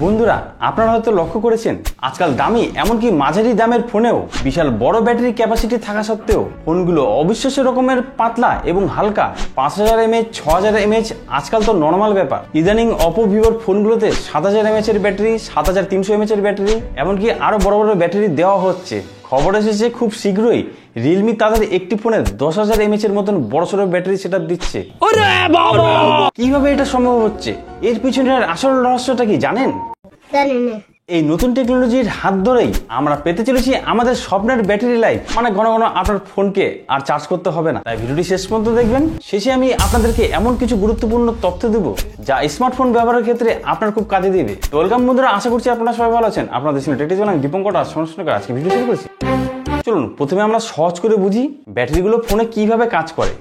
বন্ধুরা আপনারা হয়তো লক্ষ্য করেছেন আজকাল দামি এমনকি মাঝারি দামের ফোনেও বিশাল বড় ব্যাটারি ক্যাপাসিটি থাকা সত্ত্বেও ফোনগুলো অবিশ্বাস্য রকমের পাতলা এবং হালকা। 5000 mAh 6000 mAh আজকাল তো নর্মাল ব্যাপার। ইদানিং অপো ভিভোর ফোনগুলোতে 7000 mAh এর ব্যাটারি, 7300 mAh এর ব্যাটারি, এমনকি আরো বড় বড় ব্যাটারি দেওয়া হচ্ছে। খবর এসেছে খুব শীঘ্রই রিয়েলমি তাদের একটি ফোনে 10000 mAh এর মতন বড়সড় ব্যাটারি সেটআপ দিচ্ছে। কিভাবে এটা সম্ভব হচ্ছে? এর পিছনের আসল রহস্যটা কি জানেন? এই নতুন টেকনোলজির হাত ধরেই আমরা পেতে চলেছি আমাদের স্বপ্নের ব্যাটারি লাইফ, মানে ঘন ঘন আপনার ফোনকে আর চার্জ করতে হবে না। তাই ভিডিওটি শেষ পর্যন্ত দেখবেন। শেষে আমি আপনাদেরকে এমন কিছু গুরুত্বপূর্ণ তথ্য দেব যা স্মার্টফোন ব্যবহারের ক্ষেত্রে আপনার খুব কাজে দেবে। ওয়েলকাম বন্ধুরা, আশা করছি আপনারা সবাই ভালো আছেন। আপনাদের ছিল টেকটি জানান দীপঙ্কর আর সমস্যা আজকে ভিডিও শুরু করেছি। চলুন প্রথমে আমরা সহজ করে বুঝি ব্যাটারিগুলো ফোনে কিভাবে কাজ করে।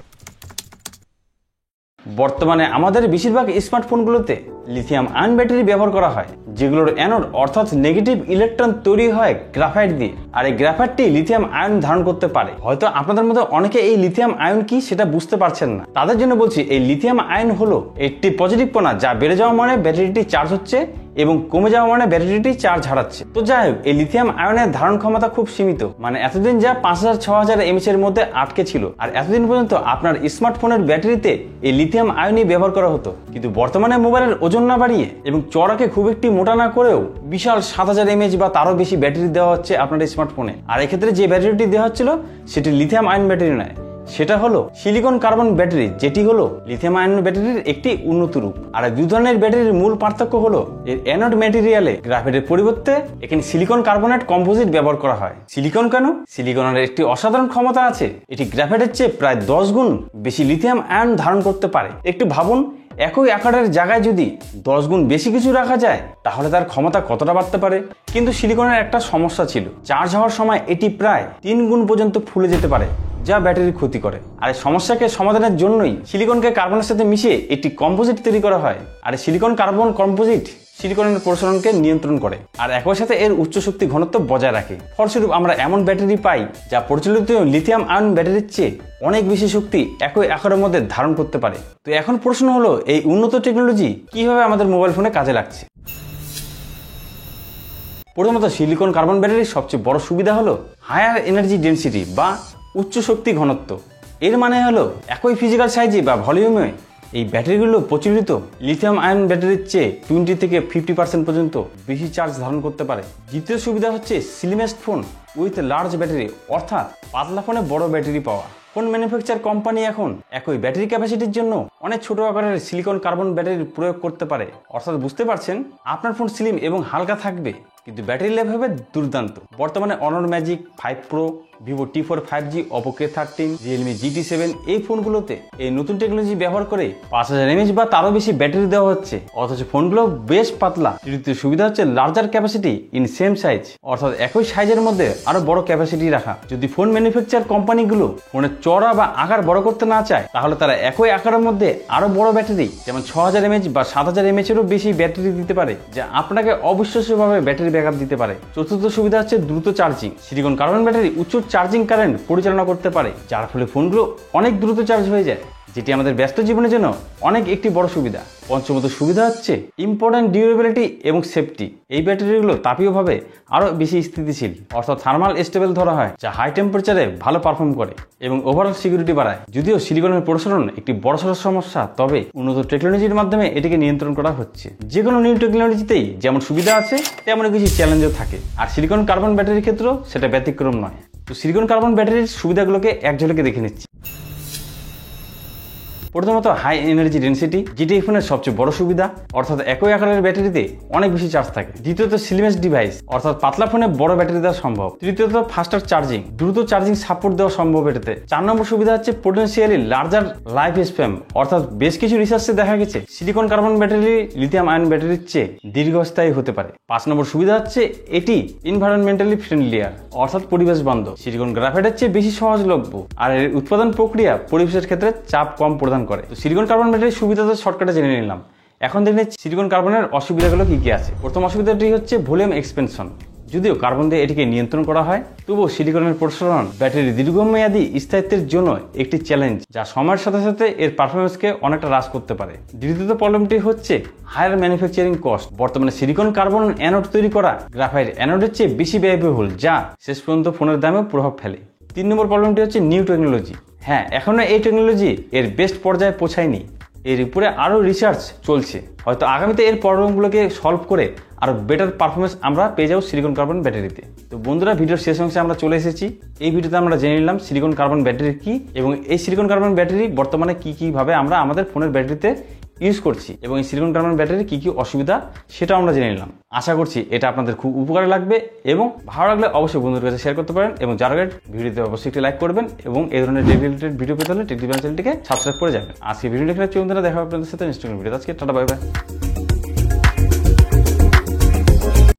বর্তমানে আমাদের বেশিরভাগ স্মার্টফোনগুলোতে লিথিয়াম আয়ন ব্যাটারি ব্যবহার করা হয়, যেগুলোর অ্যানোড অর্থাৎ নেগেটিভ ইলেকট্রন তৈরি হয় গ্রাফাইট দিয়ে। আর এই গ্রাফাইটটি লিথিয়াম আয়ন ধারণ করতে পারে। হয়তো আপনাদের মধ্যে অনেকে এই লিথিয়াম আয়ন কি সেটা বুঝতে পারছেন না। তাদের জন্য বলছি, এই লিথিয়াম আয়ন হলো একটি পজিটিভ কণা যা বেড়ে যাওয়া মানে ব্যাটারিটি চার্জ হচ্ছে এবং কমে যাওয়া মানে ব্যাটারিটি চার্জ হারাচ্ছে। তো যাই হোক, এই লিথিয়াম আয়নের ধারণ ক্ষমতা খুব সীমিত। মানে এতদিন যা 5000-6000 mAh এর মধ্যে আটকে ছিল, আর এতদিন পর্যন্ত আপনার স্মার্টফোনের ব্যাটারিতে এই লিথিয়াম আয়নই ব্যবহার করা হতো। কিন্তু বর্তমানে মোবাইলের ওজন না বাড়িয়ে এবং চড়াকে খুব একটি মোটা না করেও বিশাল 7000 mAh বা তারও বেশি ব্যাটারি দেওয়া হচ্ছে আপনার স্মার্টফোনে। আর এক্ষেত্রে যে ব্যাটারিটি দেওয়া হচ্ছিল সেটি লিথিয়াম আয়ন ব্যাটারি নয়, সেটা হলো সিলিকন কার্বন ব্যাটারি, যেটি হলো লিথিয়াম আয়ন ব্যাটারির একটি উন্নত রূপ। আর দুই ধরনের ব্যাটারির মূল পার্থক্য হলো এর অ্যানোড ম্যাটেরিয়ালে গ্রাফাইটের পরিবর্তে এখানে সিলিকন কার্বনেট কম্পোজিট ব্যবহার করা হয়। সিলিকন কেন? সিলিকনের একটি অসাধারণ ক্ষমতা আছে, এটি গ্রাফাইটের চেয়ে প্রায় 10 গুণ বেশি লিথিয়াম আয়ন ধারণ করতে পারে। একটু ভাবুন, একই আকারের জায়গায় যদি 10 গুণ বেশি কিছু রাখা যায় তাহলে তার ক্ষমতা কতটা বাড়তে পারে। কিন্তু সিলিকনের একটা সমস্যা ছিল, চার্জ হওয়ার সময় এটি প্রায় 3 গুণ পর্যন্ত ফুলে যেতে পারে, যা ব্যাটারির ক্ষতি করে। আর এই সমস্যাকে সমাধানের জন্যই সিলিকনকে কার্বনের সাথে মিশিয়ে একটি কম্পোজিট তৈরি করা হয়। আর সিলিকন কার্বন কম্পোজিট সিলিকনের প্রসারণকে নিয়ন্ত্রণ করে আর একই সাথে এর উচ্চ শক্তি ঘনত্ব বজায় রাখে। ফলস্বরূপ আমরা এমন ব্যাটারি পাই যা প্রচলিত লিথিয়াম আয়ন ব্যাটারির চেয়ে অনেক বেশি শক্তি একই আকারের মধ্যে ধারণ করতে পারে। তো এখন প্রশ্ন হলো, এই উন্নত টেকনোলজি কিভাবে আমাদের মোবাইল ফোনে কাজে লাগছে? প্রথমত, সিলিকন কার্বন ব্যাটারির সবচেয়ে বড় সুবিধা হলো হায়ার এনার্জি ডেনসিটি বা উচ্চ শক্তি ঘনত্ব। এর মানে হলো একই ফিজিক্যাল সাইজে বা ভলিউমে এই ব্যাটারিগুলো প্রচলিত লিথিয়াম আয়ন ব্যাটারির চেয়ে 20 থেকে 50% পর্যন্ত বেশি চার্জ ধারণ করতে পারে। দ্বিতীয় সুবিধা হচ্ছে slimmest phone with large battery, অর্থাৎ পাতলা ফোনে বড় ব্যাটারি পাওয়া। ফোন ম্যানুফ্যাকচার কোম্পানি এখন একই ব্যাটারি ক্যাপাসিটির জন্য অনেক ছোট আকারের সিলিকন কার্বন ব্যাটারির প্রয়োগ করতে পারে। অর্থাৎ বুঝতে পারছেন, আপনার ফোন স্লিম এবং হালকা থাকবে কিন্তু ব্যাটারি লাইফ হবে দুর্দান্ত। বর্তমানে অনর magic 5 pro, Vivo T4 5G, Oppo K13, Realme GT7 এই ফোনগুলোতে এই নতুন টেকনোলজি ব্যবহার করে 5000 mAh বা তারও বেশি ব্যাটারি দেওয়া হচ্ছে, অথচ ফোনগুলো বেশ পাতলা। তৃতীয় সুবিধা হচ্ছে larger capacity in same size, অর্থাৎ একই সাইজের মধ্যে আরো বড় ক্যাপাসিটি রাখা। যদি ফোন ম্যানুফ্যাকচার কোম্পানিগুলো ফোনের চড়া বা আকার বড় করতে না চায় তাহলে তারা একই আকারের মধ্যে আরো বড় ব্যাটারি, যেমন 6000 mAh বা 7000 mAh এরও বেশি ব্যাটারি দিতে পারে, যা আপনাকে অবিশ্বাস্যভাবে ব্যাটারি ব্যাকআপ দিতে পারে। চতুর্থ সুবিধা হচ্ছে দ্রুত চার্জিং। সিলিকন কার্বন ব্যাটারি উচ্চ চার্জিং কারেন্ট পরিচালনা করতে পারে, যার ফলে ফোনগুলো অনেক দ্রুত চার্জ হয়ে যায়, যেটি আমাদের ব্যস্ত জীবনের জন্য অনেক একটি বড় সুবিধা। পঞ্চমত সুবিধা হচ্ছে ইম্পর্টেন্ট ডিউরেবিলিটি এবং সেফটি। এই ব্যাটারিগুলো তাপীয়ভাবে আরো বেশি স্থিতিশীল, অর্থাৎ থার্মাল স্টেবল ধরা হয়, যা হাই টেম্পারেচারে ভালো পারফর্ম করে এবং ওভারঅল সিকিউরিটি বাড়ায়। যদিও সিলিকনের প্রসারণ একটি বড়সড় সমস্যা, তবে উন্নত টেকনোলজির মাধ্যমে এটিকে নিয়ন্ত্রণ করা হচ্ছে। যে কোনো নিউ টেকনোলজিতেই যেমন সুবিধা আছে তেমন কিছু চ্যালেঞ্জও থাকে, আর সিলিকন কার্বন ব্যাটারির ক্ষেত্রেও সেটা ব্যতিক্রম নয়। তো সিলিকন কার্বন ব্যাটারির সুবিধাগুলোকে এক ঝলকে দেখে নিচ্ছি। প্রথমত, হাই এনার্জি ডেনসিটি, যেটি এই ফোনের সবচেয়ে বড় সুবিধা, অর্থাৎ একই আকারের ব্যাটারিতে অনেক বেশি চার্জ থাকে। দ্বিতীয়ত, স্লিমেস্ট ডিভাইস, অর্থাৎ পাতলা ফোনে বড় ব্যাটারি দেওয়া সম্ভব। তৃতীয়ত, ফাস্টার চার্জিং, দ্রুত চার্জিং সাপোর্ট দেওয়া সম্ভব এটাতে। 4 নম্বর সুবিধা হচ্ছে পোটেনশিয়ালি লার্জার লাইফ স্প্যান, অর্থাৎ বেশ কিছু রিসার্চে দেখা গেছে silicon carbon battery lithium ion ব্যাটারির চেয়ে দীর্ঘস্থায়ী হতে পারে। 5 নম্বর সুবিধা হচ্ছে এটি এনভায়রনমেন্টালি ফ্রেন্ডলিয়ার, অর্থাৎ পরিবেশ বান্ধব। সিলিকন গ্রাফাইটের চেয়ে বেশি সহজলভ্য, আর এর উৎপাদন প্রক্রিয়া পরিবেশের ক্ষেত্রে চাপ কম প্রদান করে। তো সিলিকন কার্বন ব্যাটারির সুবিধা তো শর্টকাটে জেনে নিলাম। এখন দেখে সিলিকন কার্বনের অসুবিধাগুলো কি কি আছে। প্রথম অসুবিধাটি হচ্ছে ভলিউম এক্সপেনশন। যদিও কার্বন দিয়ে এটিকে নিয়ন্ত্রণ করা হয়, তবুও সিলিকনের প্রসারণ ব্যাটারি দীর্ঘমেয়াদী স্থায়িত্বের জন্য একটি চ্যালেঞ্জ, যা সময়ের সাথে সাথে এর পারফরমেন্সকে অনেকটা হ্রাস করতে পারে। দ্বিতীয়ত প্রবলেমটি হচ্ছে হায়ার ম্যানুফ্যাকচারিং কস্ট। বর্তমানে সিলিকন কার্বন অ্যানোড তৈরি করা গ্রাফাইট অ্যানোডের চেয়ে বেশি ব্যয়বহুল, যা শেষ পর্যন্ত ফোনের দামেও প্রভাব ফেলে। 3 নম্বর প্রবলেমটি হচ্ছে নিউ টেকনোলজি। হ্যাঁ, এখনো এই টেকনোলজি এর বেস্ট পর্যায়ে পৌঁছায়নি, এর উপরে আরও রিসার্চ চলছে। হয়তো আগামীতে এর প্রবলেমগুলোকে সলভ করে আরও বেটার পারফরমেন্স আমরা পেয়ে যাবো সিলিকন কার্বন ব্যাটারিতে। তো বন্ধুরা, ভিডিওর শেষ অংশে আমরা চলে এসেছি। এই ভিডিওতে আমরা জেনে নিলাম সিলিকন কার্বন ব্যাটারি কি, এবং এই সিলিকন কার্বন ব্যাটারি বর্তমানে কীভাবে আমরা আমাদের ফোনের ব্যাটারিতে ইউজ করছি, এবং এই সিলিকন কার্বন ব্যাটারির কী অসুবিধা সেটাও আমরা জেনে নিলাম। আশা করছি এটা আপনাদের খুব উপকারে লাগবে, এবং ভালো লাগলে অবশ্যই বন্ধুদের কাছে শেয়ার করতে পারেন, এবং যারা ভিডিওতে অবশ্যই একটি লাইক করবেন, এবং এই ধরনের রিলেটেড ভিডিও পেতে হলে টেক চ্যানেলটিকে সাবস্ক্রাইব করে যাবেন। আজকে ভিডিও দেখে বন্ধুরা দেখা হবে আপনাদের সাথে নেক্সট ভিডিও। আজকে টাটা, বাই বাই।